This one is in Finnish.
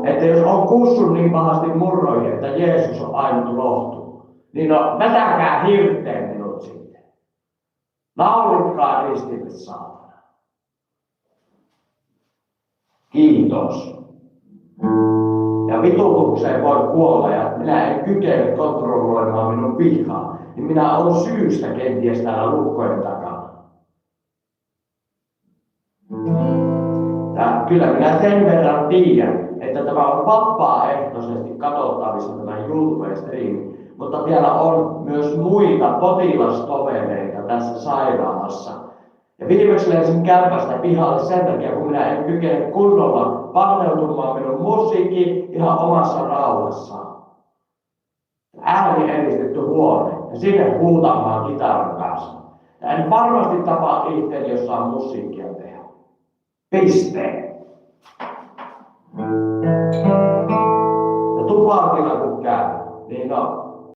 Että jos on kussun niin pahasti murroihin, että Jeesus on ainut lohtu, niin no vetäkää hirteen minut sitten. Naulitkaa ristille, saatana. Kiitos. Ja vitutukseen voi kuolla ja minä en kykene kontrolloimaan minun vihaa, niin minä olen syystä kenties täällä lukkojen takana. Ja kyllä minä sen verran tiedän, että tämä on vapaaehtoisesti katsottavissa tämä YouTube-striimi, mutta vielä on myös muita potilastovereita tässä sairaalassa. Ja viimeksi lensin kämpästä pihalle sen takia, kun minä en kykene kunnolla palveutumaan minun musiikkiin ihan omassa rauhassaan. Ääni eristetty huone ja sinne huutamaan kitaran kanssa. Ja en varmasti tapaa itseäni, jos saa musiikkia tehdä. Piste. Ja tupakilla kun käy, niin no,